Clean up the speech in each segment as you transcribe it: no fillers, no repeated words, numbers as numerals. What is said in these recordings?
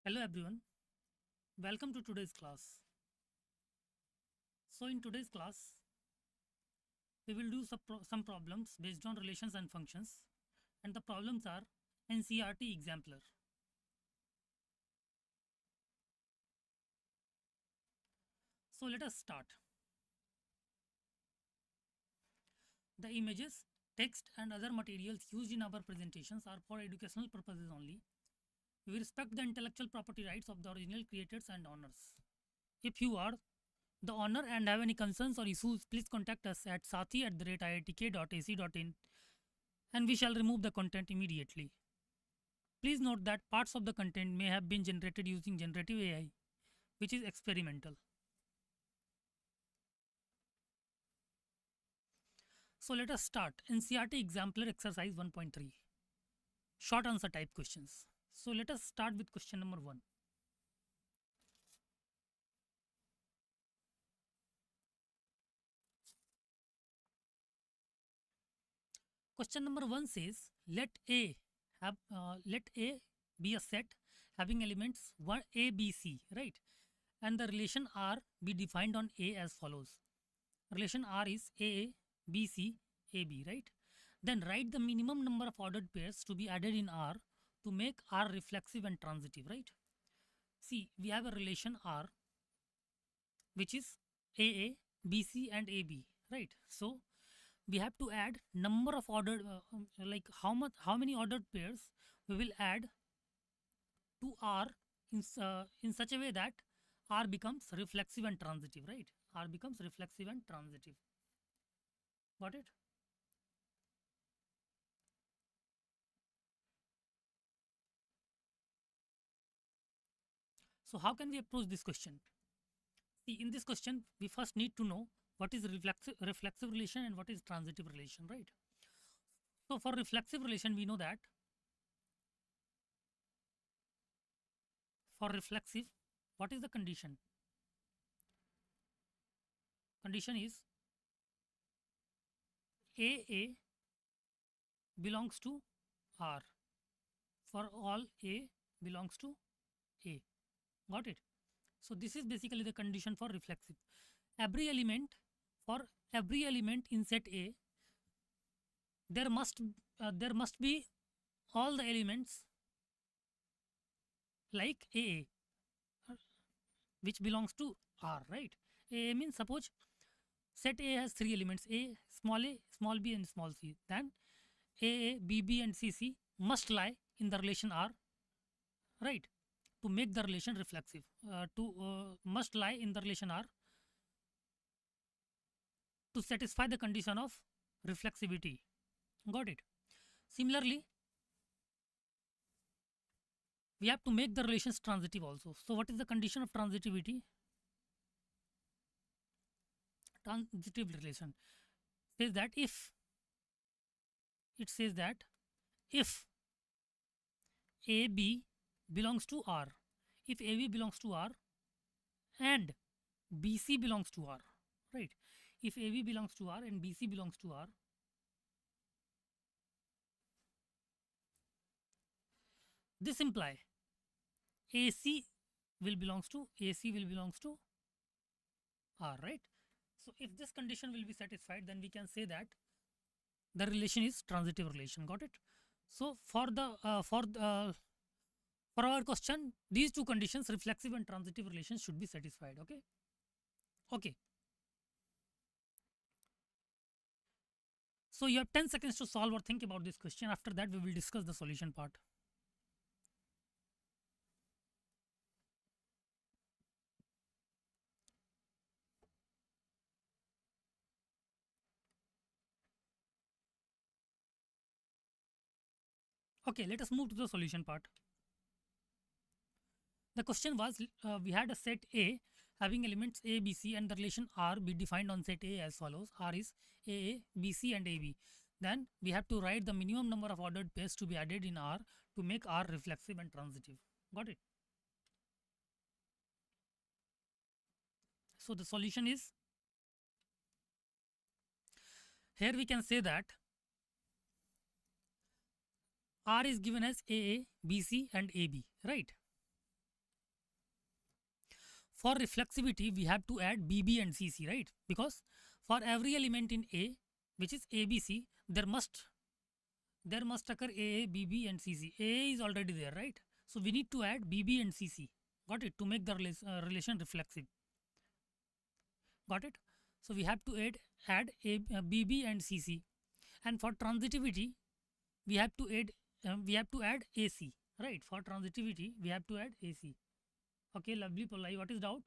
Hello everyone, welcome to today's class. So in today's class, we will do some problems based on relations and functions, and the problems are NCERT Exemplar. So let us start. The images, text and other materials used in our presentations are for educational purposes only. We respect the intellectual property rights of the original creators and owners. If you are the owner and have any concerns or issues, please contact us at sathee@iitk.ac.in and we shall remove the content immediately. Please note that parts of the content may have been generated using generative AI, which is experimental. So let us start NCERT Exemplar Exercise 1.3. Short answer type questions. So let us start with question number 1. Question number 1 says let A be a set having elements 1 A B C, right? And the relation R be defined on A as follows. Relation R is A B C A B, right? Then write the minimum number of ordered pairs to be added in R to make R reflexive and transitive, right? See, we have a relation R which is A B C and AB, right? So we have to add number of ordered like how many ordered pairs we will add to R in such a way that R becomes reflexive and transitive, right? R becomes reflexive and transitive. Got it? So how can we approach this question? See, in this question, we first need to know what is reflexive relation and what is transitive relation, right? So for reflexive relation, we know that for reflexive, what is the condition? Condition is AA belongs to R for all A belongs to A. Got it? So this is basically the condition for reflexive. Every element in set A, there must be all the elements like AA which belongs to R, right? AA means suppose set A has 3 elements A, small b and small c. Then AA, BB and CC must lie in the relation R, right? To make the relation reflexive. Must lie in the relation R to satisfy the condition of reflexivity. Got it? Similarly, we have to make the relations transitive also. So what is the condition of transitivity? Transitive relation says that if AB belongs to R, if AB belongs to R and BC belongs to R, right? If AB belongs to R and BC belongs to R, this imply AC will belongs to R, right? So if this condition will be satisfied, then we can say that the relation is transitive relation. Got it? So for our question, these two conditions, reflexive and transitive relations, should be satisfied. Okay. Okay. So you have 10 seconds to solve or think about this question. After that, we will discuss the solution part. Okay, let us move to the solution part. The question was, we had a set A having elements A, B, C and the relation R be defined on set A as follows. R is A, B, C and AB. Then we have to write the minimum number of ordered pairs to be added in R to make R reflexive and transitive. Got it? So the solution is, here we can say that R is given as AA, BC and AB, right? for reflexivity we have to add BB and CC, right? Because for every element in A, which is ABC, there must occur AA, BB and CC. AA is already there, right? So we need to add BB and CC. Got it? To make the relation reflexive. Got it? So we have to add BB and CC. And for transitivity, we have to add AC, right? For transitivity, we have to add AC. Okay, lovely Polai. What is doubt?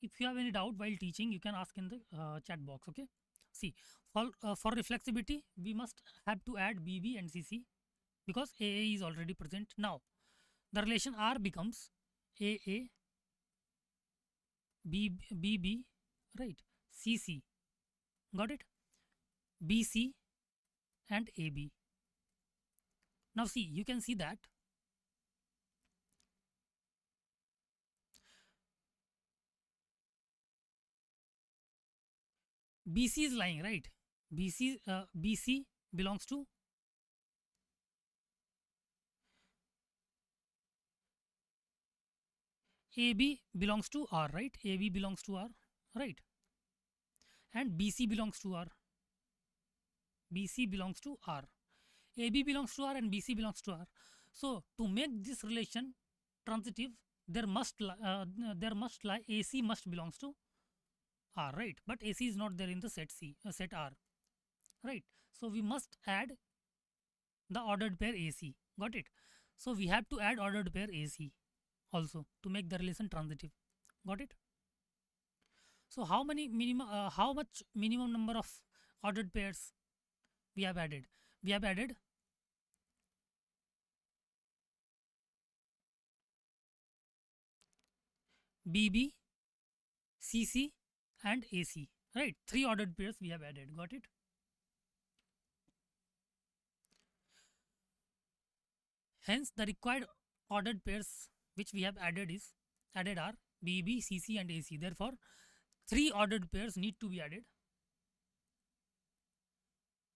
If you have any doubt while teaching, you can ask in the chat box. Okay. See, for reflexivity, we must have to add BB and CC because AA is already present. Now, the relation R becomes AA, BB, right? CC. Got it? BC and AB. Now see, you can see that BC is lying, right? BC belongs to AB belongs to R, right? AB belongs to R, right? And BC belongs to R. BC belongs to R. AB belongs to R and BC belongs to R. So to make this relation transitive, there must lie AC must belongs to R, right? But AC is not there in the set R, right? So we must add the ordered pair AC. Got it? So we have to add ordered pair AC also to make the relation transitive. Got it? So how much minimum number of ordered pairs we have added? We have added BB, CC and AC, right? 3 ordered pairs we have added. Got it? Hence the required ordered pairs which we have added are BB, CC and AC. Therefore 3 ordered pairs need to be added.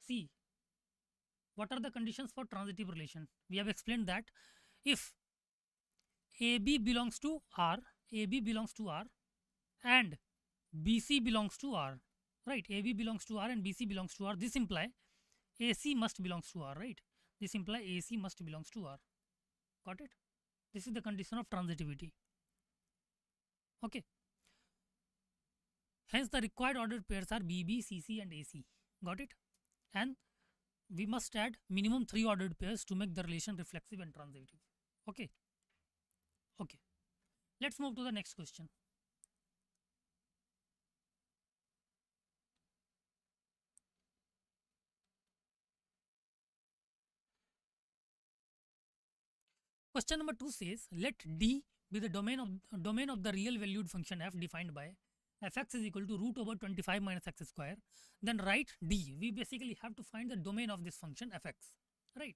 See, what are the conditions for transitive relation? We have explained that if AB belongs to R, AB belongs to R and BC belongs to R, right? AB belongs to R and BC belongs to R. This imply AC must belongs to R, right? This imply AC must belongs to R. Got it? This is the condition of transitivity. Okay. Hence the required ordered pairs are BB, CC and AC. Got it? And we must add minimum 3 ordered pairs to make the relation reflexive and transitive. Okay. Okay. Let's move to the next question. Question number 2 says, let D be the domain of the real valued function f defined by fx is equal to root over 25 minus x square. Then write D. We basically have to find the domain of this function fx, right?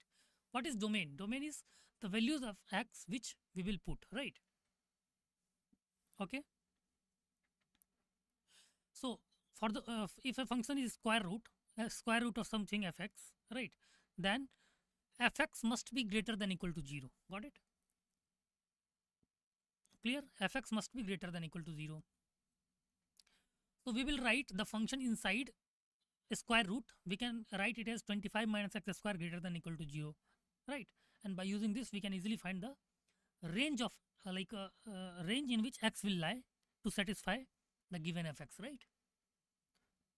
What is domain? Domain is the values of x which we will put, right? Okay. So for the if a function is square root of something fx, right? Then fx must be greater than equal to 0. Got it? Clear? Fx must be greater than equal to 0. So we will write the function inside a square root. We can write it as 25 minus x square greater than equal to 0, right? And by using this, we can easily find the range of range in which x will lie to satisfy the given fx, right?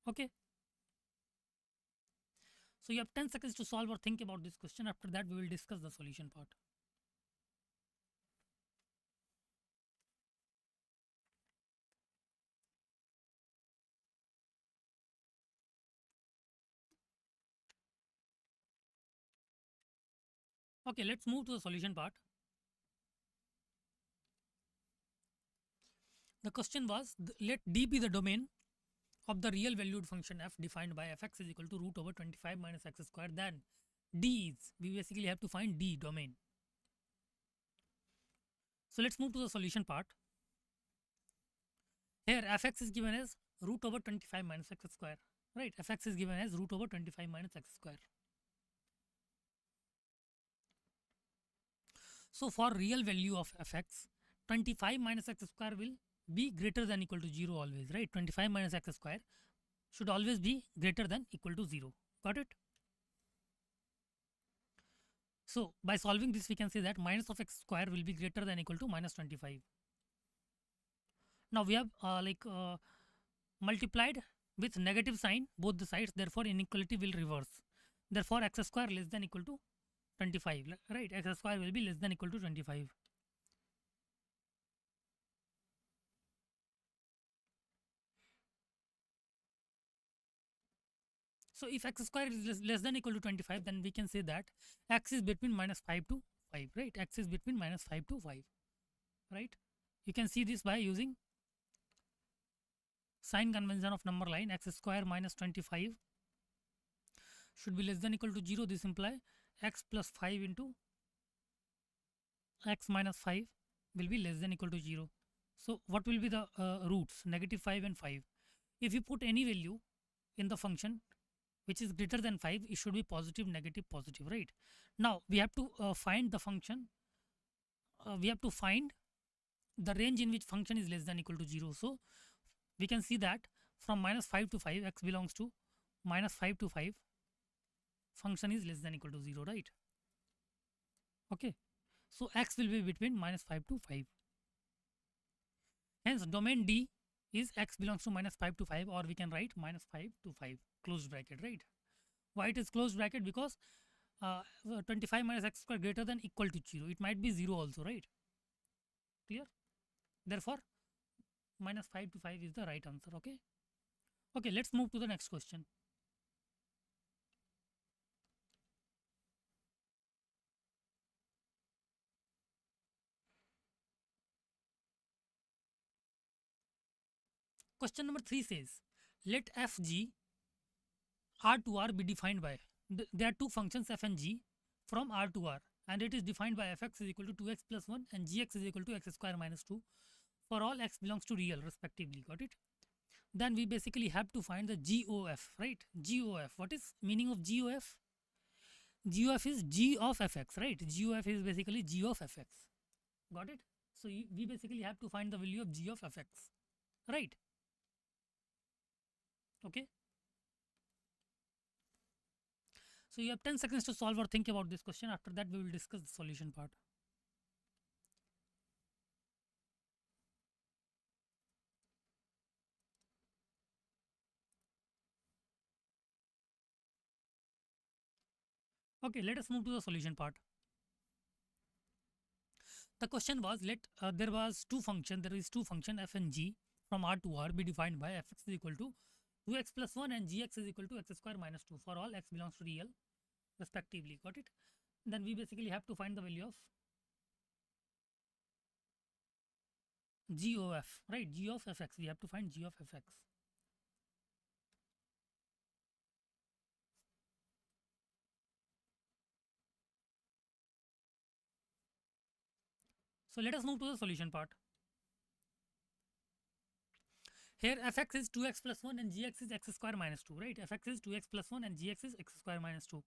Okay. So you have 10 seconds to solve or think about this question. After that, we will discuss the solution part. Okay, let's move to the solution part. The question was, let D be the domain of the real valued function f defined by fx is equal to root over 25 minus x square. Then D is, we basically have to find D domain. So let's move to the solution part. Here fx is given as root over 25 minus x square, right? Fx is given as root over 25 minus x square. So for real value of fx, 25 minus x square will be greater than equal to 0 always, right? 25 minus x square should always be greater than equal to 0. Got it? So by solving this, we can say that minus of x square will be greater than equal to minus 25. Now we have multiplied with negative sign both the sides, therefore inequality will reverse. Therefore x square less than equal to 25, right? X square will be less than equal to 25. So if x square is less than equal to 25, then we can say that x is between minus 5 to 5, right? X is between minus 5 to 5, right? You can see this by using sign convention of number line. X square minus 25 should be less than equal to 0. This implies x plus 5 into x minus 5 will be less than equal to 0. So what will be the roots? Negative 5 and 5. If you put any value in the function which is greater than 5, it should be positive, negative, positive, right? Now we have to find the function. We have to find the range in which function is less than equal to 0. So we can see that from minus 5 to 5, x belongs to minus 5 to 5, function is less than equal to 0, right? Okay. So x will be between minus 5 to 5. Hence domain D is x belongs to minus 5 to 5, or we can write minus 5 to 5, closed bracket, right? Why it is closed bracket? Because 25 minus x square greater than equal to 0. It might be 0 also, right? Clear? Therefore minus 5 to 5 is the right answer. Okay. Okay, let's move to the next question. Question number 3 says, let fg r to r be defined by, there are two functions f and g from r to r, and it is defined by fx is equal to 2x plus 1 and gx is equal to x square minus 2 for all x belongs to real respectively. Got it? Then we basically have to find the GOF, right? GOF. What is meaning of GOF? GOF is G of fx, right? GOF is basically G of fx. Got it? So we basically have to find the value of G of fx, right? Okay. So you have 10 seconds to solve or think about this question. After that, we will discuss the solution part. Okay, let us move to the solution part. The question was, there is two function f and g from r to r be defined by fx is equal to 2x plus 1 and gx is equal to x square minus 2 for all x belongs to real respectively. Got it? Then we basically have to find the value of GOF, right? G of fx. We have to find G of fx. So let us move to the solution part. Here fx is 2x plus 1 and gx is x square minus 2, right? Fx is 2x plus 1 and gx is x square minus 2.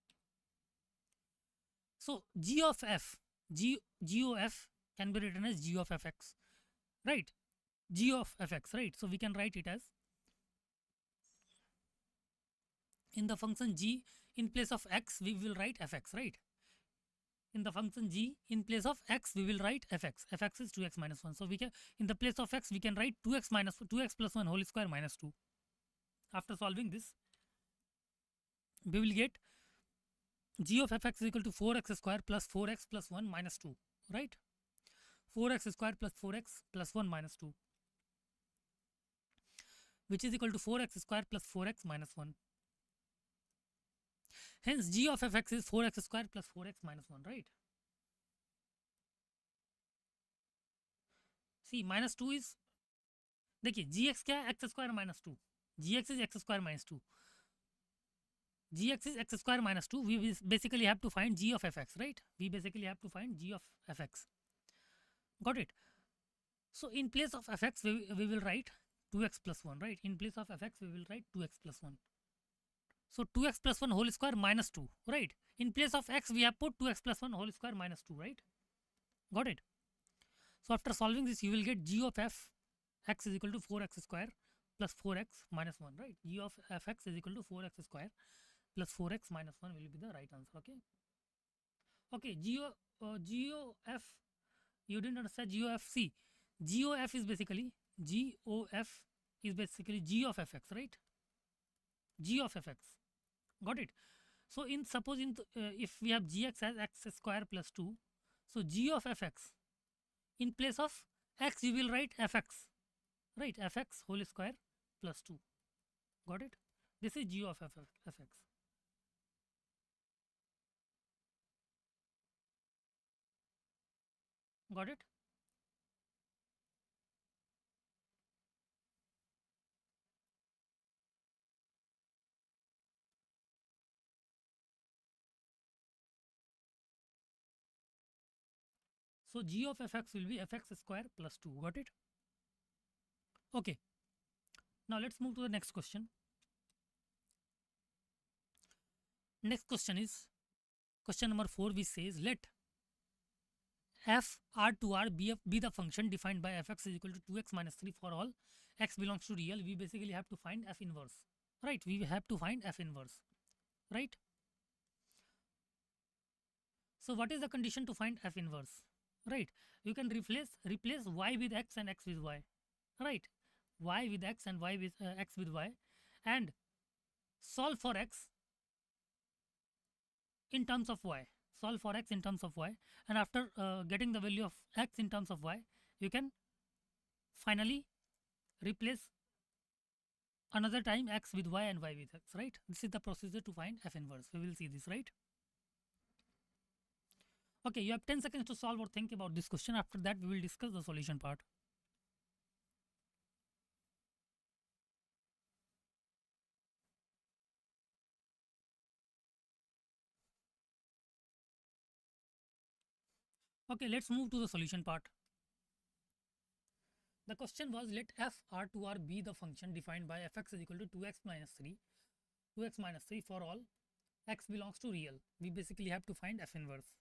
So g of f, GOF can be written as G of fx, right? G of fx, right? So we can write it as, in the function g, in place of x we will write fx, right? In the function g, in place of x we will write fx. Fx is 2x minus 1. So we can, in the place of x we can write 2x plus 1 whole square minus 2. After solving this, we will get g of fx is equal to 4x square plus 4x plus 1 minus 2, right? 4x square plus 4x plus 1 minus 2, which is equal to 4x square plus 4x minus 1. Hence g of fx is 4x square plus 4x minus 1, right? See, minus 2 is, देखिए gx क्या है, x square minus 2. Gx is x square minus 2. Gx is x square minus 2. We basically have to find g of fx, right? We basically have to find g of fx. Got it? So in place of fx we will write 2x plus 1, right? In place of fx we will write 2x plus 1. So 2x plus 1 whole square minus 2, right? In place of x we have put 2x plus 1 whole square minus 2, right? Got it? So after solving this, you will get g of f x is equal to 4x square plus 4x minus 1, right? G of fx is equal to 4x square plus 4x minus 1 will be the right answer. Okay. Okay. GOF, you didn't understand GOF. See, GOF is basically GOF is basically g of fx, right? G of fx. Got it? So in suppose in if we have gx as x square plus 2, so g of fx, in place of x you will write fx, right? Fx whole square plus 2. Got it? This is g of fx. Got it? So g of fx will be fx square plus 2. Got it? Okay. Now let's move to the next question. Next question is question number 4, which says let f r to r be the function defined by fx is equal to 2x minus 3 for all x belongs to real. We basically have to find f inverse, right? We have to find f inverse, right? So what is the condition to find f inverse, right? You can replace y with x and x with y, right? Y with x and y with x with y, and solve for x in terms of y. Solve for x in terms of y, and after getting the value of x in terms of y, you can finally replace another time x with y and y with x, right? This is the procedure to find f inverse. We will see this, right? Okay, you have 10 seconds to solve or think about this question. After that, we will discuss the solution part. Okay, let's move to the solution part. The question was let f r to r be the function defined by fx is equal to 2x minus 3 for all x belongs to real. We basically have to find f inverse.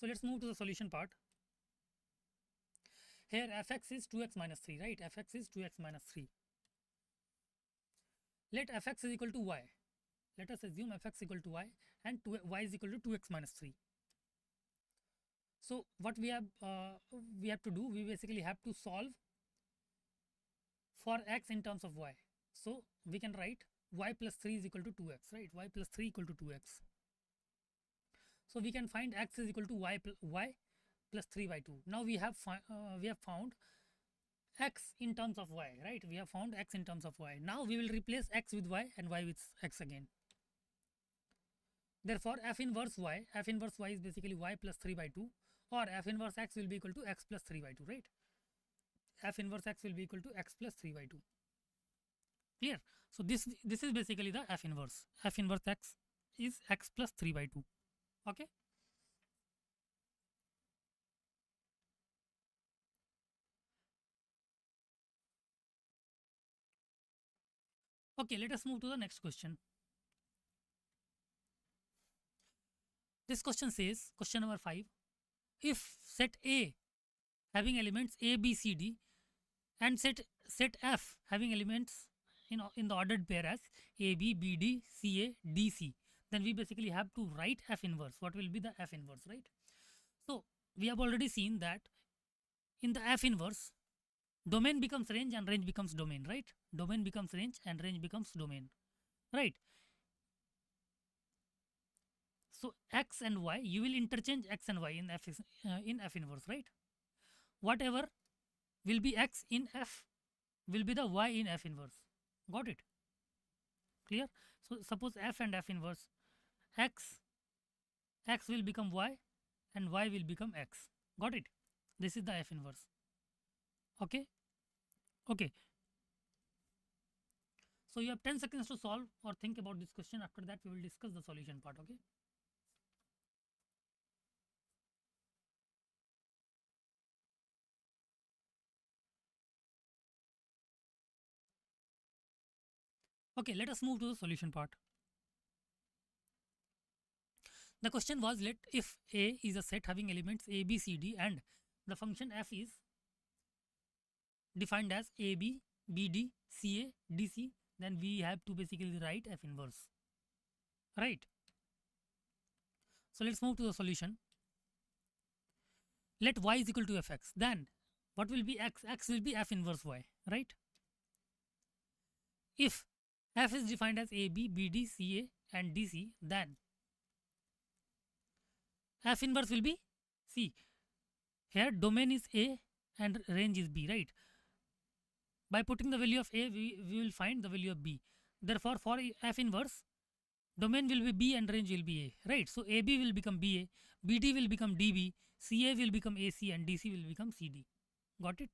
So let's move to the solution part. Here fx is 2x minus 3, right? Fx is 2x minus 3. Let fx is equal to y. Let us assume fx equal to y and y is equal to 2x minus 3. So what we have to do, we basically have to solve for x in terms of y. So we can write y plus 3 is equal to 2x, right? Y plus 3 equal to 2x. So we can find x is equal to y plus 3 by 2. Now we have found x in terms of y, right? We have found x in terms of y. Now we will replace x with y and y with x again. Therefore, f inverse y is basically y plus 3 by 2, or f inverse x will be equal to x plus 3 by 2, right? F inverse x will be equal to x plus 3 by 2. Clear? So this is basically the f inverse. F inverse x is x plus 3 by 2. Okay. Okay, let us move to the next question. This question says, question number 5, if set A having elements A, B, C, D and set F having elements in the ordered pair as A, B, B, D, C, A, D, C, then we basically have to write F inverse. What will be the F inverse, right? So we have already seen that in the F inverse, domain becomes range and range becomes domain, right? Domain becomes range and range becomes domain, right? So x and y, you will interchange x and y in F inverse, right? Whatever will be x in F will be the y in F inverse. Got it? Clear? So suppose F and F inverse, x will become y and y will become x. Got it? This is the F inverse. Okay? Okay. So you have 10 seconds to solve or think about this question. After that, we will discuss the solution part. Okay? Okay, let us move to the solution part. The question was, let if A is a set having elements A, B, C, D and the function f is defined as AB, BD, CA, DC, then we have to basically write f inverse, right? So let's move to the solution. Let y is equal to fx, then what will be x? X will be f inverse y, right? If f is defined as AB, BD, CA and DC, then f inverse will be, see, here domain is A and range is B, right? By putting the value of A, we will find the value of B. Therefore, for f inverse, domain will be B and range will be A, right? So AB will become BA, BD will become DB, CA will become AC and DC will become CD. Got it?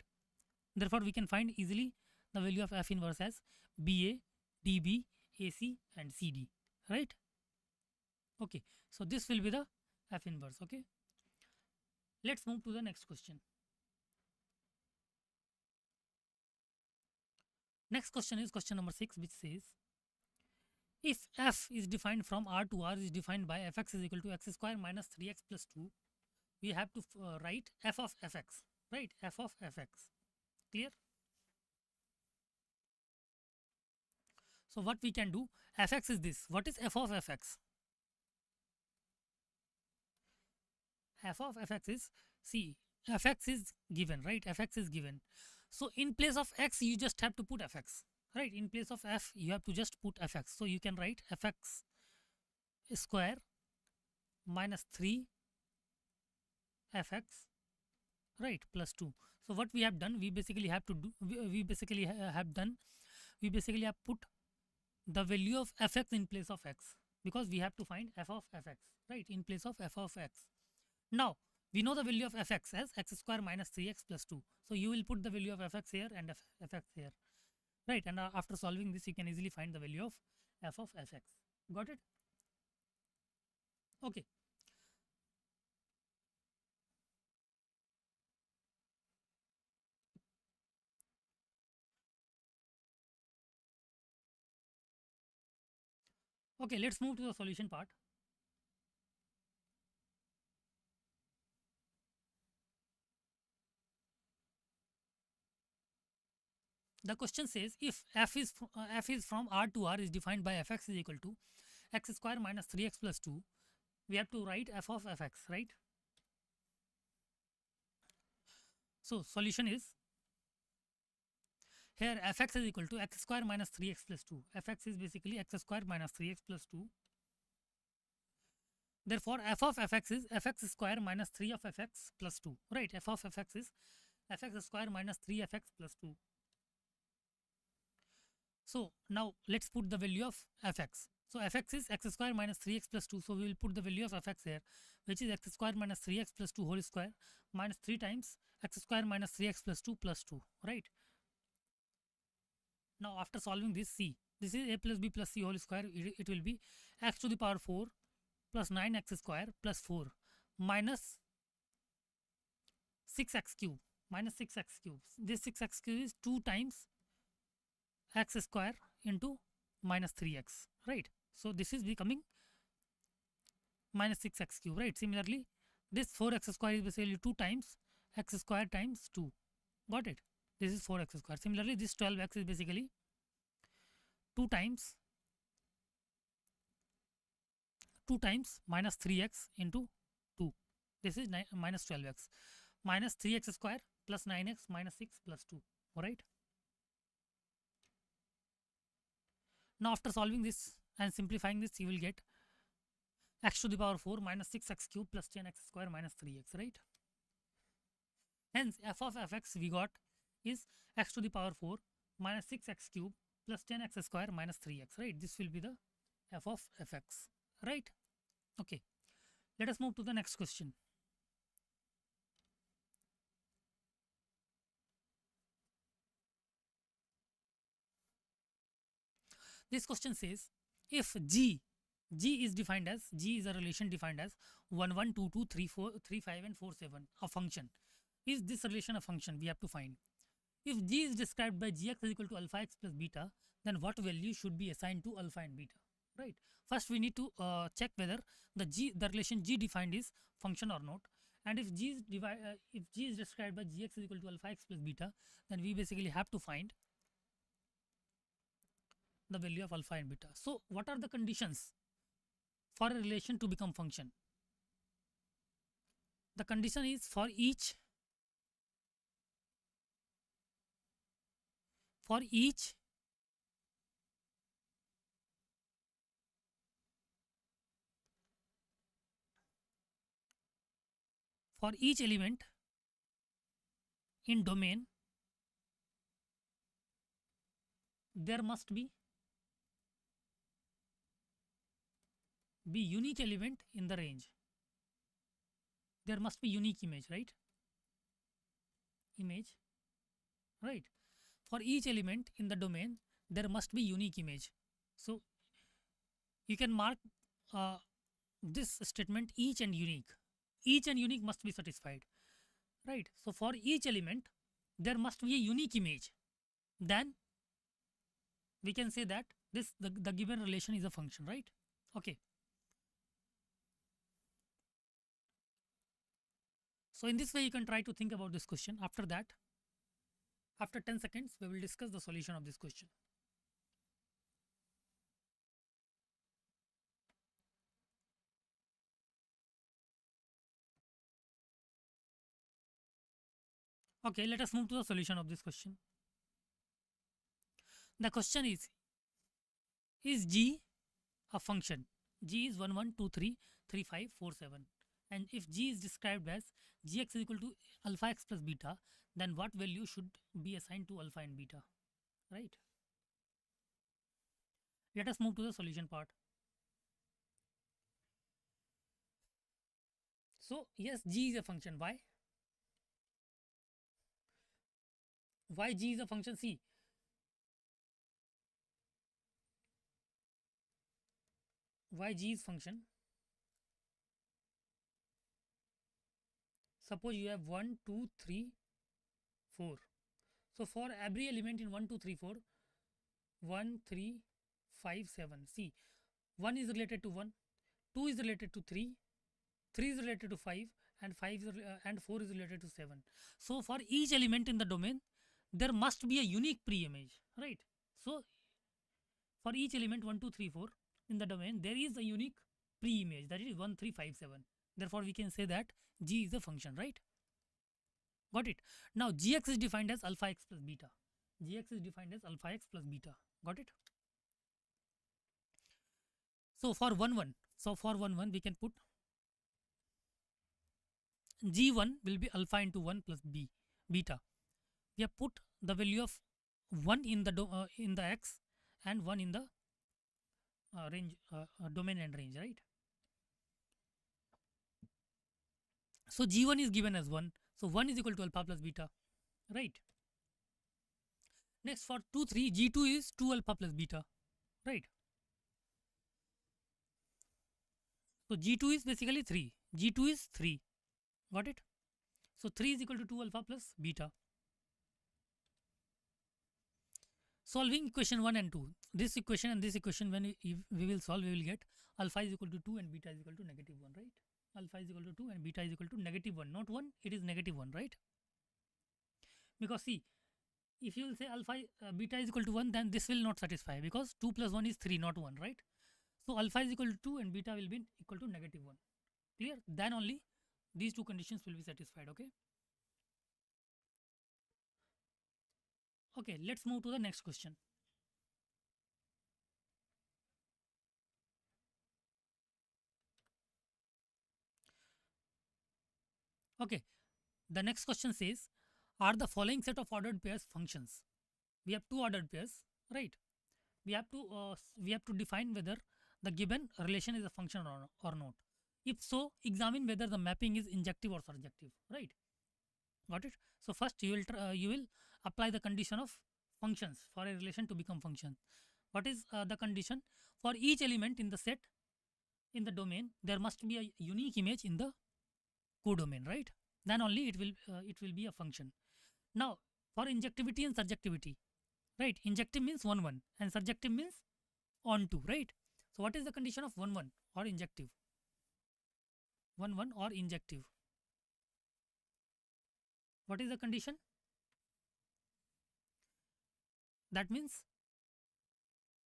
Therefore, we can find easily the value of f inverse as BA, DB, AC and CD, right? Okay, so this will be the f inverse. Okay, let's move to the next question. Next question is question number 6, which says, if f is defined from R to R is defined by fx is equal to x square minus 3x plus 2, we have to write f of fx, right? F of fx. Clear? So what we can do, fx is this. What is f of fx? F of fx is, see, fx is given, right? Fx is given. So in place of x, you just have to put fx, right? In place of f, you have to just put fx. So you can write fx square minus 3 fx, right, plus 2. So what we have done, we basically have to do, we basically have put the value of fx in place of x, because we have to find f of fx, right, in place of f of x. Now we know the value of fx as x square minus 3x plus 2. So you will put the value of fx here and fx here, right? And after solving this, you can easily find the value of f of fx. Got it? Okay. Okay, let's move to the solution part. The question says, if f is from R to R is defined by fx is equal to x square minus 3x plus 2, we have to write f of fx, right? So solution is, here fx is equal to x square minus 3x plus 2. Fx is basically x square minus 3x plus 2. Therefore, f of fx is fx square minus 3 of fx plus 2, right? F of fx is fx square minus 3fx plus 2. So now let's put the value of fx. So fx is x square minus 3x plus 2. So we will put the value of fx here, which is x square minus 3x plus 2 whole square minus 3 times x square minus 3x plus 2 plus 2, right? Now after solving this, see, this is a plus b plus c whole square. It will be x to the power 4 plus 9x square plus 4 minus 6x cube minus 6x cube. This 6x cube is 2 times x square into minus 3x, right? So this is becoming minus 6x cube, right? Similarly, this 4x square is basically 2 times x square times 2. Got it? This is 4x square. Similarly, this 12x is basically 2 times minus 3x into 2. This is minus 12x minus 3x square plus 9x minus 6 plus 2. Alright. Now after solving this and simplifying this, you will get x to the power 4 minus 6x cube plus 10x square minus 3x, right? Hence f of fx we got is x to the power 4 minus 6x cube plus 10x square minus 3x, right? This will be the f of fx, right? Okay, let us move to the next question. This question says, if G is defined as, G is a relation defined as 1 1 2 2 3 4 3 5 and 4 7, a function. Is this relation a function? We have to find. If G is described by Gx is equal to alpha x plus beta, then what value should be assigned to alpha and beta? right? First we need to check whether the relation G defined is function or not. And if if G is described by Gx is equal to alpha x plus beta, then we basically have to find the value of alpha and beta. So what are the conditions for a relation to become function? The condition is for each for each for each element in domain, there must be unique element in the range. There must be unique image, right? Image, right? For each element in the domain, there must be unique image. So you can mark this statement each and unique. Each and unique must be satisfied, right? So for each element, there must be a unique image. Then we can say that the given relation is a function, right? Okay. So in this way, you can try to think about this question. After that, after 10 seconds, we will discuss the solution of this question. Okay, let us move to the solution of this question. The question is G a function? G is 1, 1, 2, 3, 3, 5, 4, 7. And if G is described as Gx is equal to alpha x plus beta, then what value should be assigned to alpha and beta, right? Let us move to the solution part. So yes, G is a function. Why? Why G is a function? See, why G is function? Suppose you have 1, 2, 3, 4. So for every element in 1, 2, 3, 4, 1, 3, 5, 7. See, 1 is related to 1, 2 is related to 3, 3 is related to 5, and 5 is, and 4 is related to 7. So for each element in the domain, there must be a unique pre-image, right? So for each element 1, 2, 3, 4 in the domain, there is a unique pre-image, that is 1, 3, 5, 7. Therefore, we can say that G is a function, right? Got it? Now Gx is defined as alpha x plus beta. Gx is defined as alpha x plus beta. Got it? So for 1, 1, we can put G1 will be alpha into 1 plus beta. We have put the value of 1 in the x and 1 in the range, domain and range, right? So G1 is given as 1. So 1 is equal to alpha plus beta, right? Next for 2, 3, G2 is 2 alpha plus beta, right? So G2 is basically 3. G2 is 3. Got it? So 3 is equal to 2 alpha plus beta. Solving equation 1 and 2. This equation and this equation, when we will solve, we will get alpha is equal to 2 and beta is equal to negative 1, right? Alpha is equal to 2 and beta is equal to negative 1. Not 1, it is negative 1, right? Because see, if you will say alpha beta is equal to 1, then this will not satisfy, because 2 plus 1 is 3, not 1, right? So alpha is equal to 2 and beta will be equal to negative 1. Clear? Then only these two conditions will be satisfied. Okay. Okay, let's move to the next question. Okay, the next question says, are the following set of ordered pairs functions? We have two ordered pairs, right? We have to define whether the given relation is a function or not. If so, examine whether the mapping is injective or surjective, right? Got it? So first you will apply the condition of functions for a relation to become function. What is the condition? For each element in the set in the domain, there must be a unique image in the codomain, right? Then only it will be a function. Now for injectivity and surjectivity, right? Injective means 1, 1 and surjective means on 2, right? So what is the condition of 1 1 or injective? 1 1 or injective? What is the condition? That means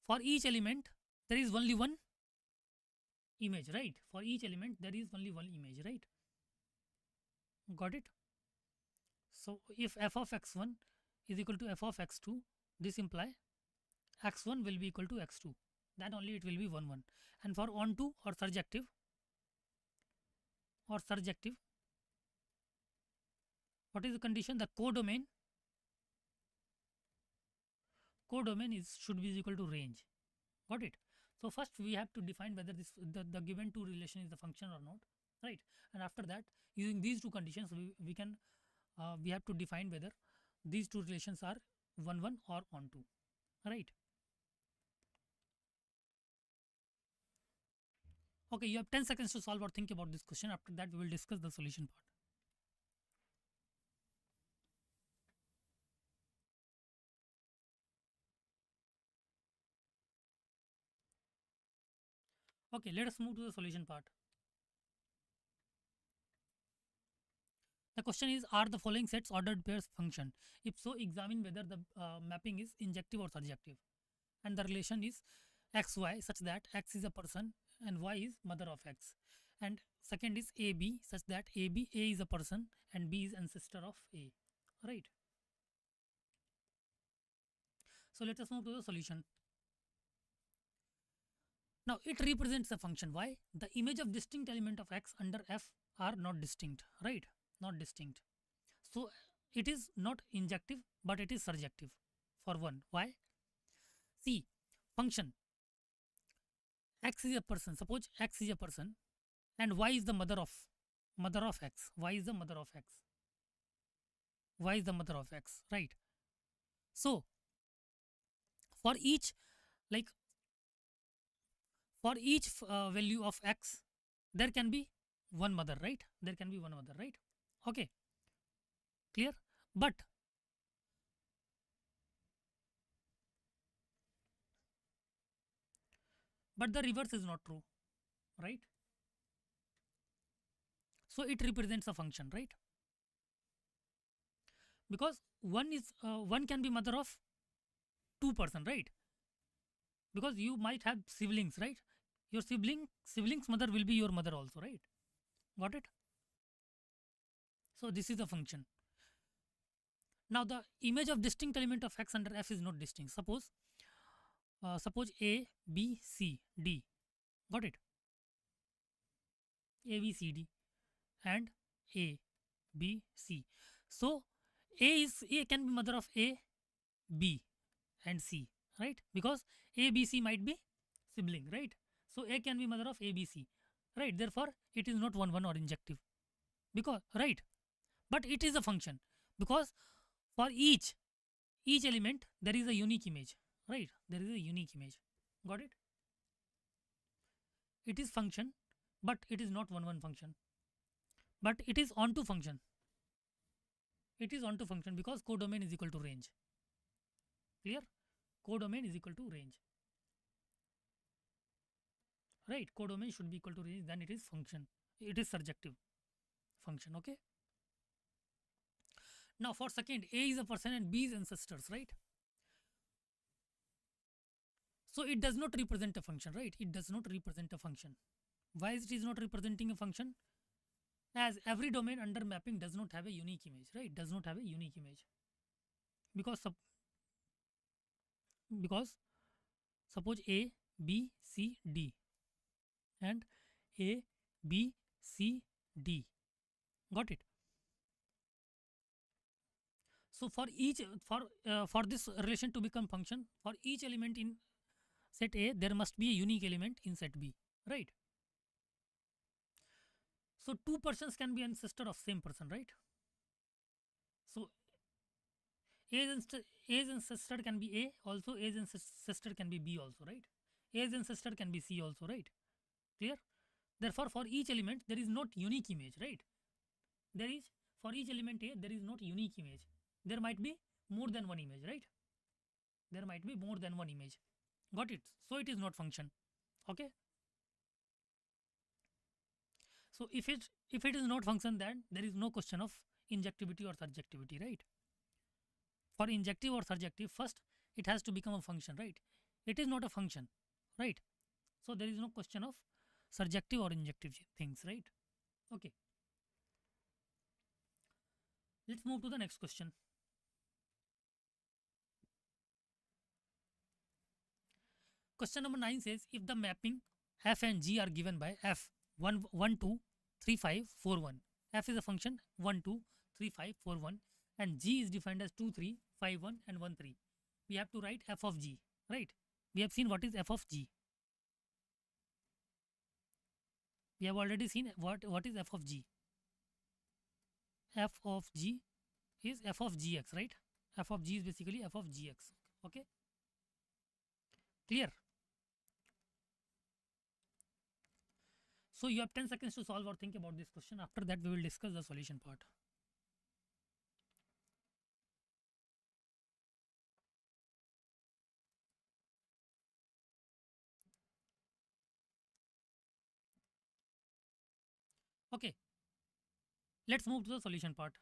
for each element there is only one image, right? For each element there is only one image, right? Got it? So if f of x1 is equal to f of x2, this imply x1 will be equal to x2. Then only it will be 1 1. And for onto or surjective, what is the condition? The codomain is should be equal to range. Got it? So first we have to define whether the given two relation is a function or not, right? And after that, using these two conditions, we have to define whether these two relations are 1 1 or onto, right? Okay, you have 10 seconds to solve or think about this question. After that, we will discuss the solution part. Okay, let us move to the solution part. The question is, are the following sets ordered pairs function? If so, examine whether the mapping is injective or surjective. And the relation is xy such that x is a person and y is mother of x. And second is AB such that A is a person and B is ancestor of A. Right. So let us move to the solution. Now it represents a function. Why? The image of distinct element of x under f are not distinct. Right? Not distinct. So it is not injective but it is surjective for one. Why? See, function x is a person. Suppose x is a person and y is the mother of x. Y is the mother of x. Y is the mother of x. Right? So for each value of x, there can be one mother, right? There can be one mother, right? Okay, clear? But the reverse is not true, right? So it represents a function, right? Because one can be mother of two person, right? Because you might have siblings, right? Your sibling's mother will be your mother also, right? Got it? So this is a function. Now the image of distinct element of x under f is not distinct. Suppose A, B, C, D. Got it? A, B, C, D and A, B, C. So A can be mother of A, B and C, right? Because A, B, C might be sibling, right? So A can be mother of A, B, C, right? Therefore, it is not 1 1 or injective. Because, right? But it is a function because for each element there is a unique image, right? There is a unique image. Got it? It is function, but it is not 1 1 function. But it is onto function. It is onto function because codomain is equal to range. Clear? Codomain is equal to range. Right? Codomain should be equal to range, then it is function. It is surjective function, okay? Now for second, A is a person and B is ancestors, right? So it does not represent a function, right? It does not represent a function. Why is it not representing a function? As every domain under mapping does not have a unique image, right? Does not have a unique image. Because suppose A, B, C, D and A, B, C, D. Got it? So for each for this relation to become function, for each element in set A, there must be a unique element in set B, right? So two persons can be ancestor of same person, right? So A's ancestor can be A, also A's ancestor can be B also, right? A's ancestor can be C also, right? Clear? Therefore, for each element, there is not unique image, right? There is, for each element A, there is not unique image. There might be more than one image, right? There might be more than one image. Got it? So it is not function Okay. So if it is not function, then there is no question of injectivity or surjectivity, right? For injective or surjective, first it has to become a function, right? It is not a function, right? So there is no question of surjective or injective things, right? Okay, let's move to the next question. Question number 9 says if the mapping f and g are given by f 1 1 2 3 5 4 1. F is a function 1 2 3 5 4 1 and g is defined as 2 3 5 1 and 1 3. We have to write f of g, right? We have seen what is f of g. We have already seen what is f of g. F of g is f of gx, right? F of g is basically f of gx. Okay, clear? So you have 10 seconds to solve or think about this question. After that, we will discuss the solution part. Okay, let's move to the solution part.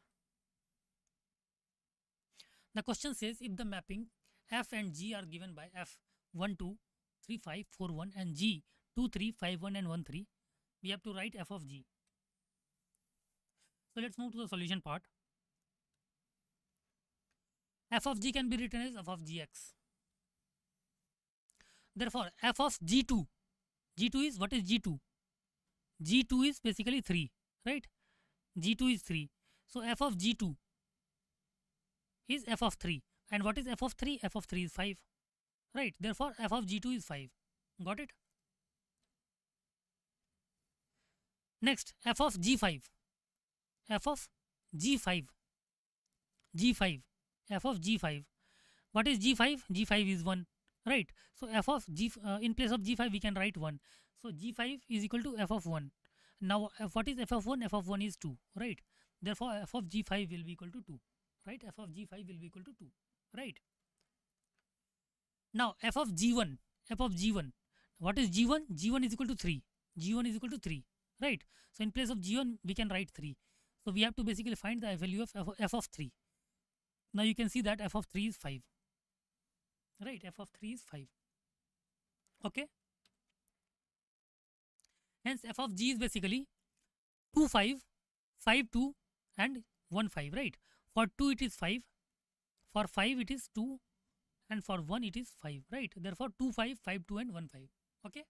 The question says if the mapping f and g are given by f 1 2 3 5 4 1 and g 2 3 5 1 and 1 3, we have to write f of g. So let's move to the solution part. F of g can be written as f of gx. Therefore, f of g2, g2 is, what is g2? G2 is basically 3, right? G2 is 3. So f of g2 is f of 3. And what is f of 3? F of 3 is 5, right? Therefore, f of g2 is 5. Got it? Next, f of g5. F of g5. G5. F of g5. What is g5? G5 is 1, right? So f of g, in place of g5 we can write 1. So g5 is equal to f of 1. Now what is f of 1? F of 1 is 2, right? Therefore f of g5 will be equal to 2, right? F of g5 will be equal to 2, right? Now f of g1. F of g1. What is g1? G1 is equal to 3. G1 is equal to 3, right? So in place of g1 we can write 3. So we have to basically find the value of f of 3. Now you can see that f of 3 is 5, right? F of 3 is 5. Okay, hence f of g is basically 2 5 5 2 and 1 5, right? For 2 it is 5, for 5 it is 2, and for 1 it is 5, right? Therefore 2 5 5 2 and 1 5. Okay,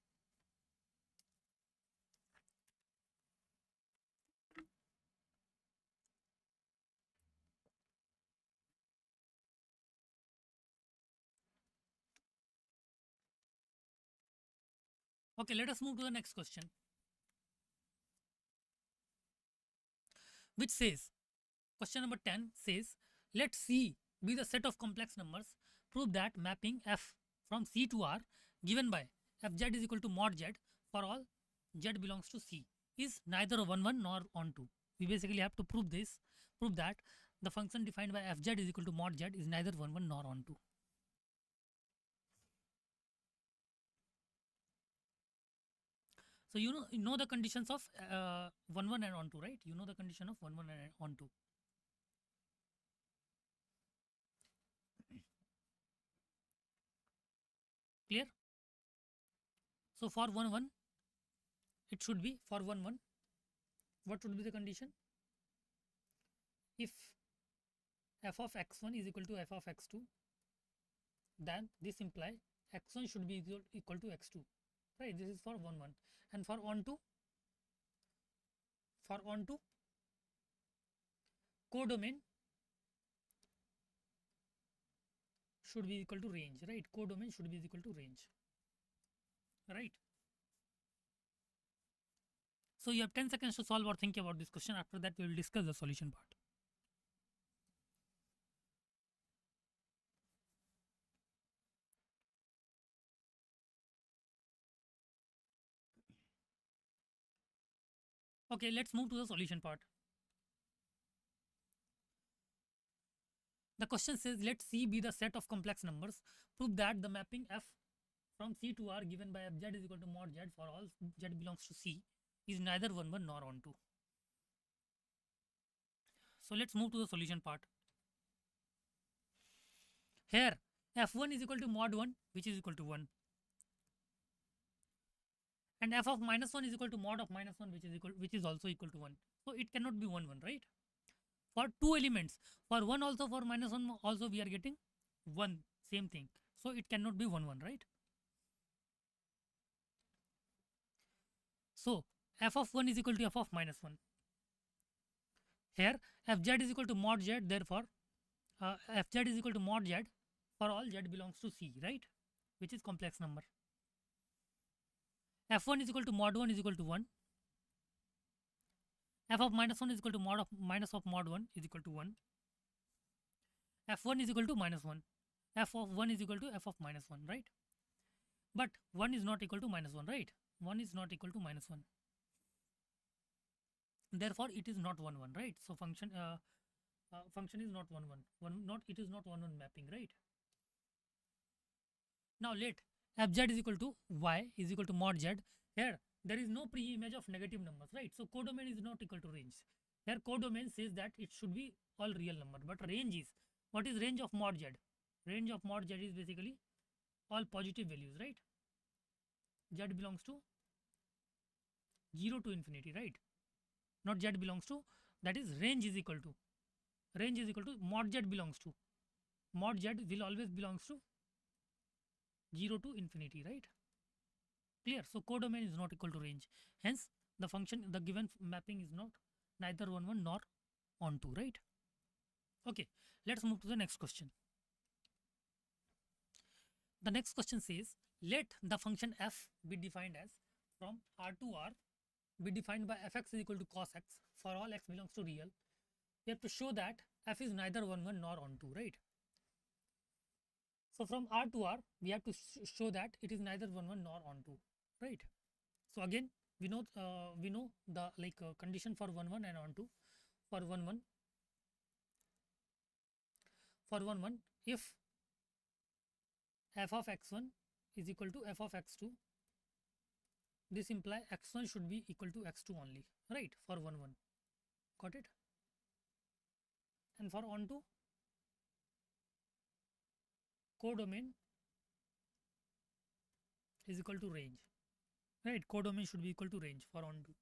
okay, let us move to the next question, which says, question number 10 says, let C be the set of complex numbers. Prove that mapping f from C to R given by fz is equal to mod z for all z belongs to C is neither on 1 nor on 2. We basically have to prove this, prove that the function defined by fz is equal to mod z is neither on 1 nor on 2. So you know the conditions of 1 1 and on 2, right? You know the condition of 1 1 and on 2. Clear? So for 1 1, it should be, for 1 1, what should be the condition? If f of x1 is equal to f of x2, then this implies x1 should be equal to x2, right? This is for 1 1. And for on 2, codomain should be equal to range, right? Codomain should be equal to range, right? So you have 10 seconds to solve or think about this question. After that, we will discuss the solution part. Okay, let's move to the solution part. The question says let C be the set of complex numbers. Prove that the mapping f from C to R given by fz is equal to mod z for all z belongs to C is neither 1 1 nor on 2. So let's move to the solution part. Here f1 is equal to mod 1, which is equal to 1, and f of minus 1 is equal to mod of minus 1, which is also equal to 1. So it cannot be 1 1, right? For two elements, for 1 also, for minus 1 also, we are getting 1, same thing. So it cannot be 1 1, right? So f of 1 is equal to f of minus 1. Here fz is equal to mod z, therefore fz is equal to mod z for all z belongs to C, right? Which is complex number. f1 is equal to mod 1 is equal to 1. F of minus 1 is equal to mod of minus of mod 1 is equal to 1. f1 is equal to minus 1. F of 1 is equal to f of minus 1, right? But 1 is not equal to minus 1, right? 1 is not equal to minus 1. Therefore, it is not 1 1, right? So function is not 1 1. It is not 1 1 mapping, right? Now let fz is equal to y is equal to mod z. Here there is no pre-image of negative numbers, right? So codomain is not equal to range. Here codomain says that it should be all real number, but range is, what is range of mod z? Range of mod z is basically all positive values, right? Z belongs to 0 to infinity, right? Not z belongs to, that is range is equal to mod z belongs to, mod z will always belongs to 0 to infinity, right? Clear? So codomain is not equal to range. Hence, the function, the given mapping is not neither 1 1 nor on 2, right? Okay, let's move to the next question. The next question says, let the function f be defined as from R to R be defined by fx is equal to cos x for all x belongs to real. We have to show that f is neither 1 1 nor on 2, right? So from R to R, we have to show that it is neither 1 1 nor on 2, right? So again, we know the condition for 1 1 and on 2. For 1 1, if f of x1 is equal to f of x2, this implies x1 should be equal to x2 only, right? For 1 1, got it? And for on 2, codomain is equal to range, right? Codomain should be equal to range for on 2.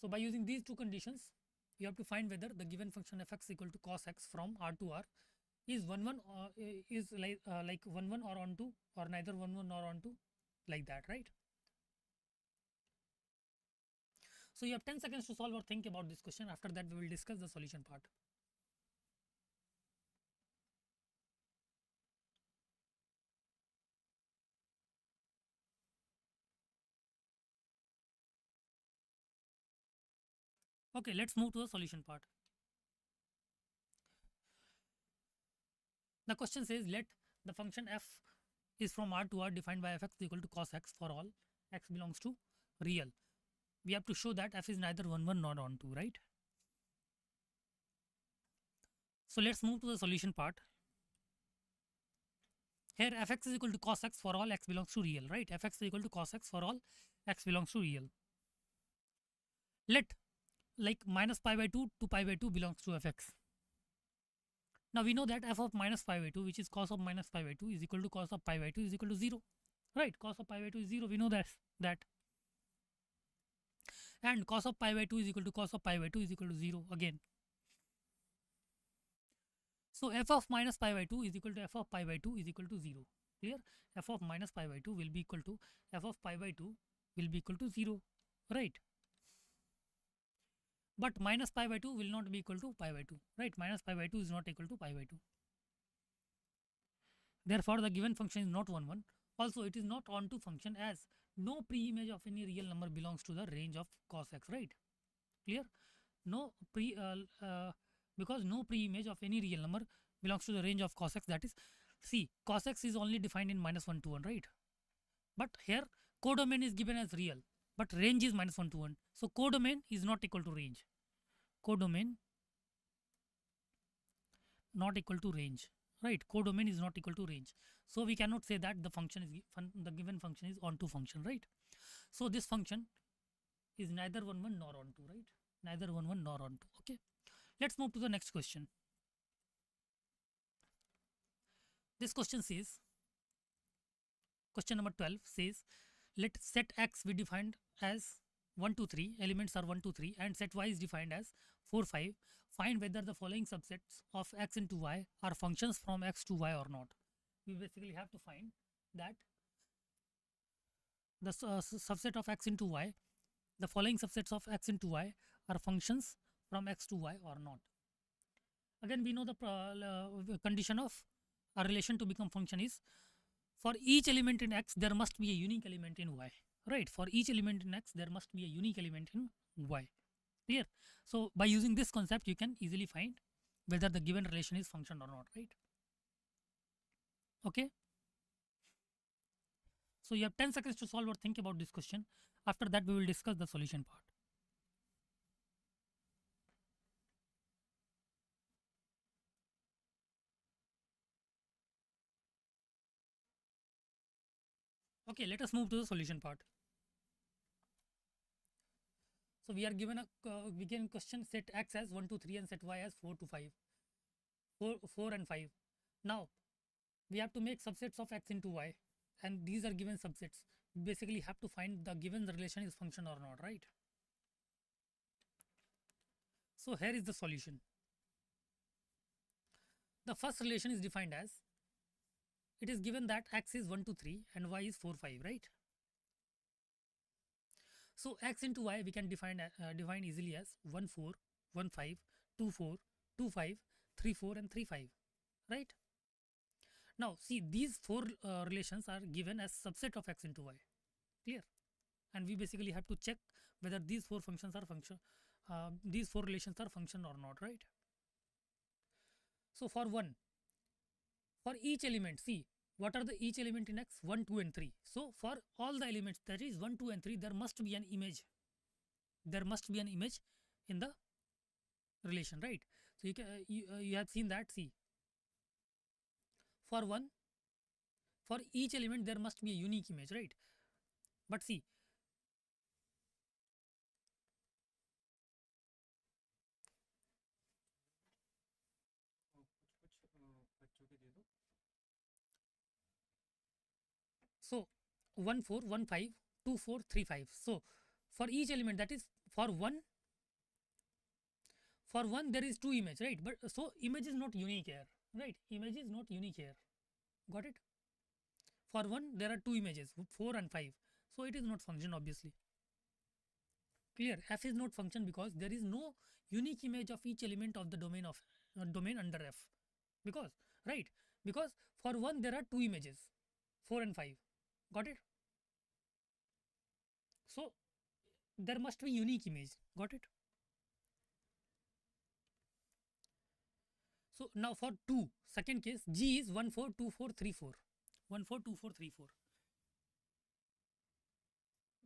So by using these two conditions, you have to find whether the given function fx equal to cos x from R to R is 1 1 or is like 1 1 or on 2, or neither 1 1 nor on 2, like that, right? So you have 10 seconds to solve or think about this question. After that, we will discuss the solution part. Okay, let's move to the solution part. The question says, let the function f is from R to R defined by fx equal to cos x for all x belongs to real. We have to show that f is neither 1 1 nor on 2, right? So let's move to the solution part. Here fx is equal to cos x for all x belongs to real, right? Fx is equal to cos x for all x belongs to real. Let minus pi by 2 to pi by 2 belongs to fx. Now we know that f of minus pi by 2, which is cos of minus pi by 2, is equal to cos of pi by 2 is equal to 0, right? Cos of pi by 2 is 0, we know that. And cos of pi by 2 is equal to cos of pi by 2 is equal to 0 again. So f of minus pi by 2 is equal to f of pi by 2 is equal to 0. Clear? F of minus pi by 2 will be equal to f of pi by 2 will be equal to 0, right? But minus pi by 2 will not be equal to pi by 2, right? Minus pi by 2 is not equal to pi by 2. Therefore, the given function is not 1 1. Also, it is not onto function, as no pre-image of any real number belongs to the range of cos x, right? Clear? No because no pre-image of any real number belongs to the range of cos x. That is, see, cos x is only defined in minus 1 to 1, right? But here codomain is given as real, but range is minus 1 to 1. So codomain is not equal to range. Codomain not equal to range, right? Codomain is not equal to range. So we cannot say that the function is the given function is onto function, right? So this function is neither one nor onto, right? Neither one nor onto. Okay. Let's move to the next question. This question says, question number 12 says, let set x be defined as 1 to 3, elements are 1 to 3, and set y is defined as 4 5. Find whether the following subsets of x into y are functions from x to y or not. We basically have to find that the subset of x into y, the following subsets of x into y are functions from x to y or not. Again, we know the condition of a relation to become function is, for each element in x there must be a unique element in y, right? For each element in x there must be a unique element in y. Clear? So by using this concept you can easily find whether the given relation is function or not, right? Okay, so you have 10 seconds to solve or think about this question. After that we will discuss the solution part. Okay, let us move to the solution part. So we are given a question, set x as 1 to 3 and set y as 4 to 5, 4 and 5. Now we have to make subsets of x into y, and these are given subsets. We basically have to find the given relation is function or not, right? So here is the solution. The first relation is defined as, it is given that x is 1 to 3 and y is 4 5, right? So x into y we can define easily as 1 4 1 5 2 4 2 5 3 4 and 3 5, right? Now see, these four relations are given as subset of x into y. Clear? And we basically have to check whether these four functions are these four relations are function or not, right? So for each element, see what are the each element in x, 1 2 and 3. So for all the elements, that is 1 2 and 3, there must be an image, in the relation, right? So you have seen that. See, for each element there must be a unique image, right? But see, so 1 4 1 5 2 4 3 5. So for each element, that is for one there is two image, right? But so image is not unique here, right? Image is not unique here. Got it? For one there are two images, 4 and 5. So it is not function, obviously. Clear? F is not function because there is no unique image of each element of the domain of domain under F. Because, right? Because for one there are two images, 4 and 5. Got it? So there must be unique image. Got it? So now for 2, second case, G is 1 4 2 4 3 4. 1 4 2 4 3 4.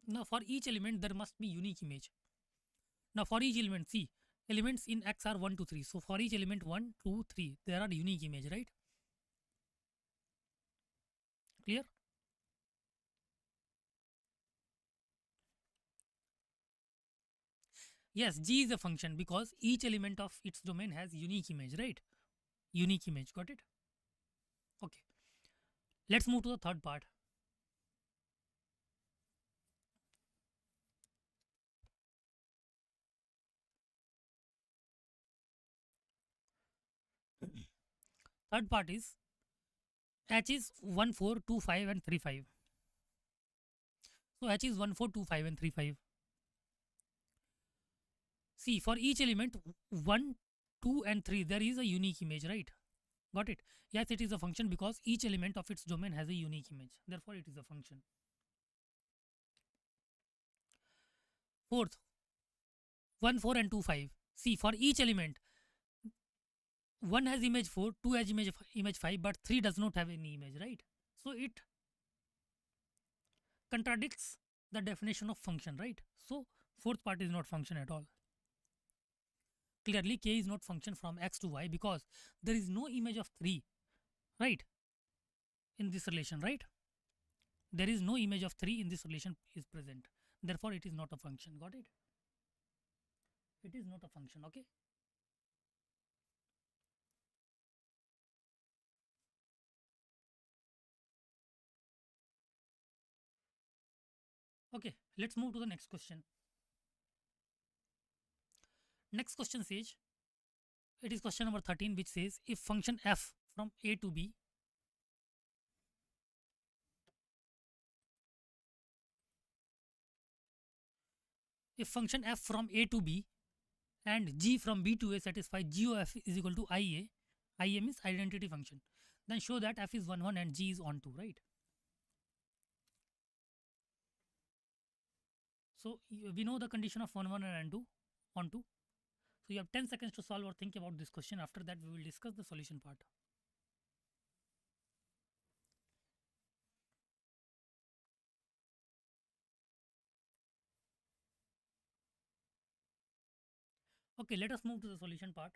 Now for each element there must be unique image. Now for each element, see, elements in X are 1 to 3. So for each element 1 2 3 there are unique image, right? Clear? Yes, G is a function because each element of its domain has unique image, right? Unique image. Got it? Okay. Let's move to the third part. Third part is H is 1 4 2 5 and 3 5. So H is 1 4 2 5 and 3 5. See, for each element 1 2 and 3 there is a unique image, right? Got it? Yes, it is a function because each element of its domain has a unique image. Therefore, it is a function. Fourth, 1 4 and 2 5. See, for each element 1 has image 4, 2 has image 5, but 3 does not have any image, right? So it contradicts the definition of function, right? So fourth part is not function at all. Clearly, K is not function from X to Y because there is no image of 3 right, in this relation, right? There is no image of 3 in this relation is present. Therefore, it is not a function. Got it? It is not a function. Okay. Okay. Let's move to the next question. Next question says, it is question number 13, which says if function f from a to b if function f from a to b and g from b to a satisfy g of f is equal to ia, ia means identity function, then show that f is 1 1 and g is on 2, right? So we know the condition of 1 1 and 2 on 2. So you have 10 seconds to solve or think about this question. After that, we will discuss the solution part. Okay, let us move to the solution part.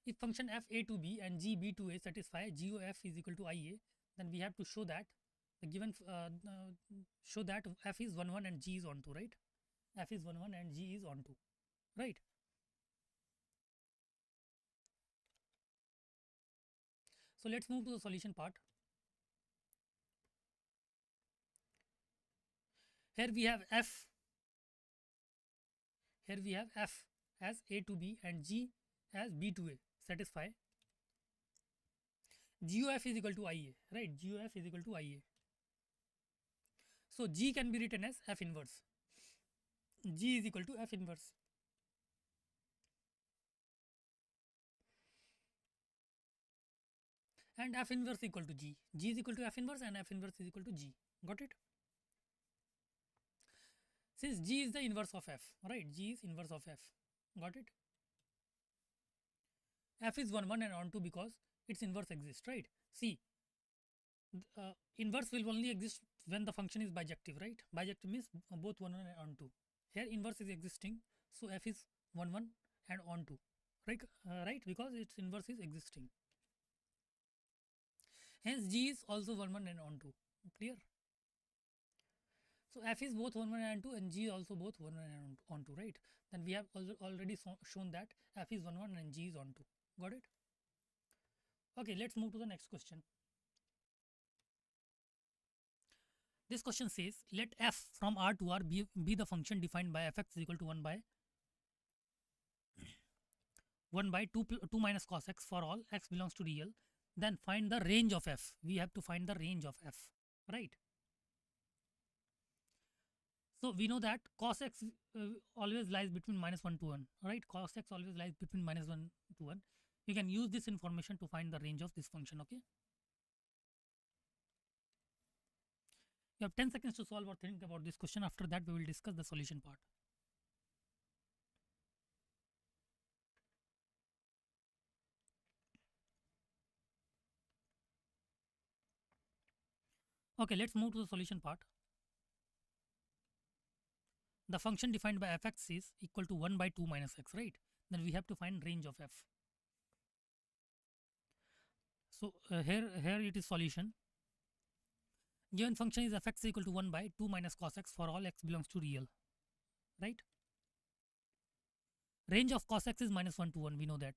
If function f a to b and g b to a satisfy g of f is equal to ia, then we have to show that the given show that f is 1 1 and g is on 2, right? F is 1 1 and g is on 2, right? So let's move to the solution part. Here we have f. Here we have f as a to b and g as b to a. Satisfy g of f is equal to ia, right? G of f is equal to ia. So g can be written as f inverse. G is equal to f inverse. And f inverse equal to g. G is equal to f inverse and f inverse is equal to g. Got it? Since g is the inverse of f, right? G is inverse of f. Got it? F is 1 1 and on 2 because its inverse exists, right? See, inverse will only exist when the function is bijective, right? Bijective means both 1 1 and on 2. Here inverse is existing, so f is 1 1 and on 2, right? Right, because its inverse is existing. Hence g is also 1 1 and on 2. Clear? So f is both 1 1 and 2 and g is also both 1 1 and on 2, right? Then we have already shown that f is 1 1 and g is on 2. Got it? Okay, let's move to the next question. This question says, let f from R to R be the function defined by fx is equal to 1 by 2 minus cos x for all x belongs to real. Then find the range of f. We have to find the range of f, right? So we know that cos x always lies between minus 1 to 1, right? Cos x always lies between minus 1 to 1. We can use this information to find the range of this function, okay? You have 10 seconds to solve or think about this question. After that, we will discuss the solution part. Okay, let's move to the solution part. The function defined by fx is equal to 1 by 2 minus x, right? Then we have to find range of f. So here it is solution. Given function is fx equal to 1 by 2 minus cos x for all x belongs to real, right? Range of cos x is minus 1 to 1, we know that.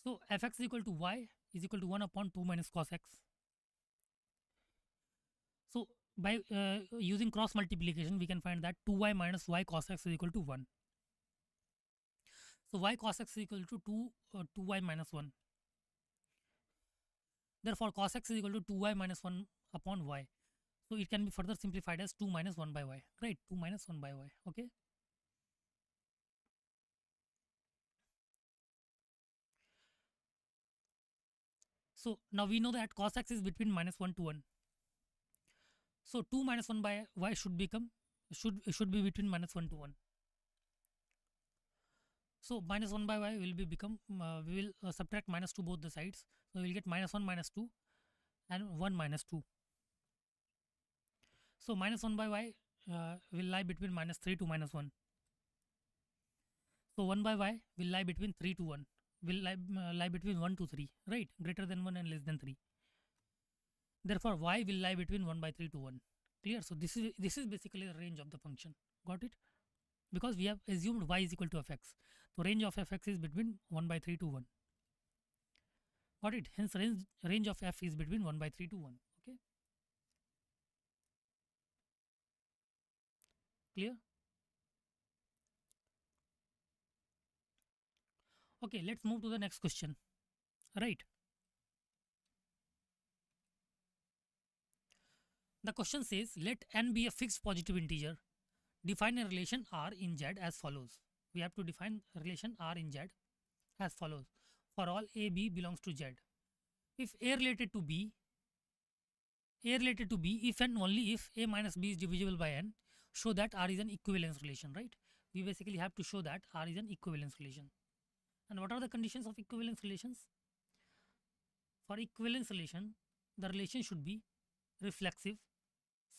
So fx equal to y is equal to 1 upon 2 minus cos x. So by using cross multiplication, we can find that 2y minus y cos x is equal to 1. So y cos x is equal to 2y minus 1. Therefore, cos x is equal to 2y minus 1 upon y. So it can be further simplified as 2 minus 1 by y, right? 2 minus 1 by y, okay? So now we know that cos x is between minus 1 to 1. So 2 minus 1 by y should be between minus 1 to 1. So minus 1 by y will be become, we will subtract minus to both the sides. So we will get minus 1 minus 2 and 1 minus 2. So minus 1 by y will lie between minus 3 to minus 1. So 1 by y will lie between 3 to 1. will lie between 1 to 3, right? Greater than 1 and less than 3. Therefore, y will lie between 1 by 3 to 1. Clear? So this is basically the range of the function. Got it? Because we have assumed y is equal to fx. So range of fx is between 1 by 3 to 1. Got it? Hence range of f is between 1 by 3 to 1. Okay? Clear? Okay, let's move to the next question. Right? The question says, let n be a fixed positive integer. Define a relation R in Z as follows. We have to define relation R in Z as follows. For all A, B belongs to Z. If A related to B, if and only if A minus B is divisible by N, show that R is an equivalence relation, right? We basically have to show that R is an equivalence relation. And what are the conditions of equivalence relations? For equivalence relation, the relation should be reflexive,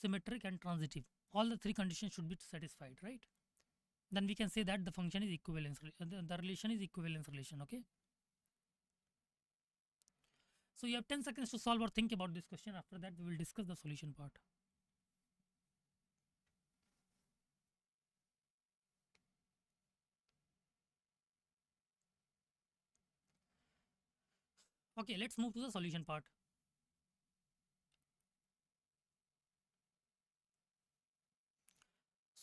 symmetric and transitive. All the three conditions should be satisfied, right? Then we can say that the function is equivalence, the relation is equivalence relation, okay? So you have 10 seconds to solve or think about this question. After that, we will discuss the solution part. Okay, let's move to the solution part.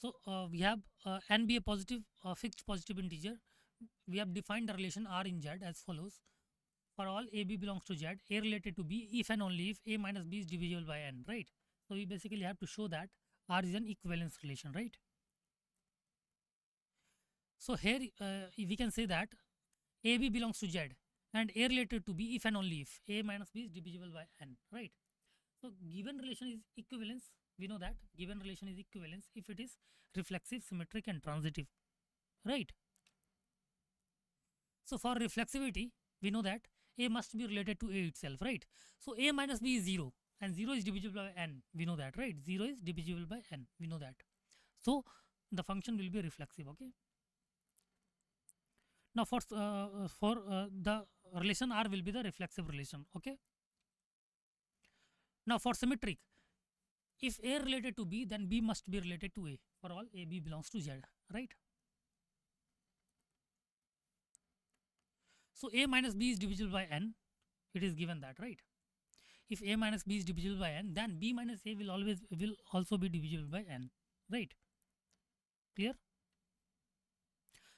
So we have n be a positive, fixed positive integer. We have defined the relation R in Z as follows. For all A, B belongs to Z, A related to B if and only if A minus B is divisible by N, right? So we basically have to show that R is an equivalence relation, right? So here we can say that A, B belongs to Z and A related to B if and only if A minus B is divisible by N, right? So given relation is equivalence, we know that given relation is equivalence if it is reflexive, symmetric and transitive, right? So for reflexivity, we know that A must be related to A itself, right? So A minus B is 0 and 0 is divisible by N, we know that, right? 0 is divisible by N, we know that. So the function will be reflexive, okay? Now for the relation R will be the reflexive relation, okay? Now for symmetric, if A related to B, then B must be related to A. For all A, B belongs to Z, right? So A minus B is divisible by N. It is given that, right? If A minus B is divisible by N, then B minus A will also be divisible by N, right? Clear?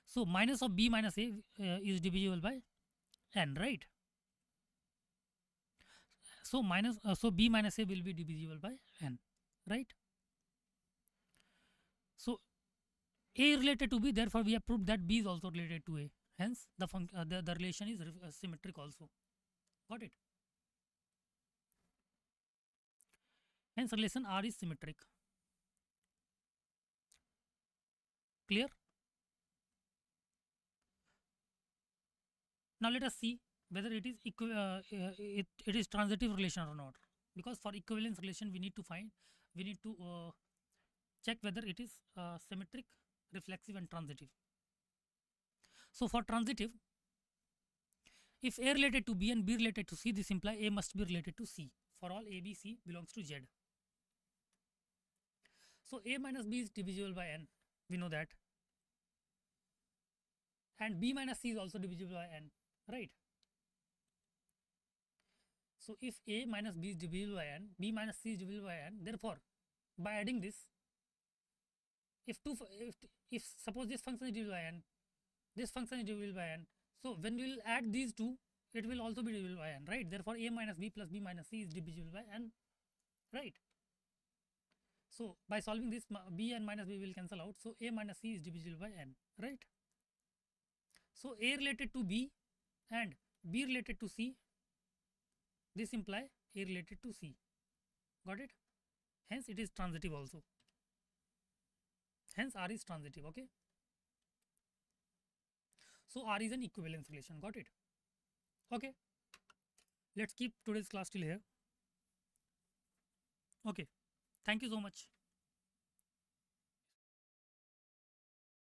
So minus of B minus A is divisible by N, right? So so B minus A will be divisible by N, right? So A related to B, therefore we have proved that B is also related to A. Hence the relation is symmetric also. Got it? Hence relation R is symmetric. Clear? Now let us see whether it is it is transitive relation or not. Because for equivalence relation we need to check whether it is symmetric, reflexive and transitive. So for transitive, if A related to B and B related to C, this implies A must be related to C. For all A, B, C belongs to Z. So A minus B is divisible by N, we know that. And B minus C is also divisible by N, right? So if A minus B is divisible by N, B minus C is divisible by N, therefore by adding this, if suppose this function is divisible by N, this function is divisible by N, so when we will add these two, it will also be divisible by N, right? Therefore A minus B plus B minus C is divisible by N, right? So by solving this, B and minus B will cancel out, so A minus C is divisible by N, right? So A related to B and B related to C, this implies A related to C. Got it? Hence it is transitive also. Hence R is transitive, okay? So R is an equivalence relation. Got it? Okay. Let's keep today's class till here. Okay. Thank you so much.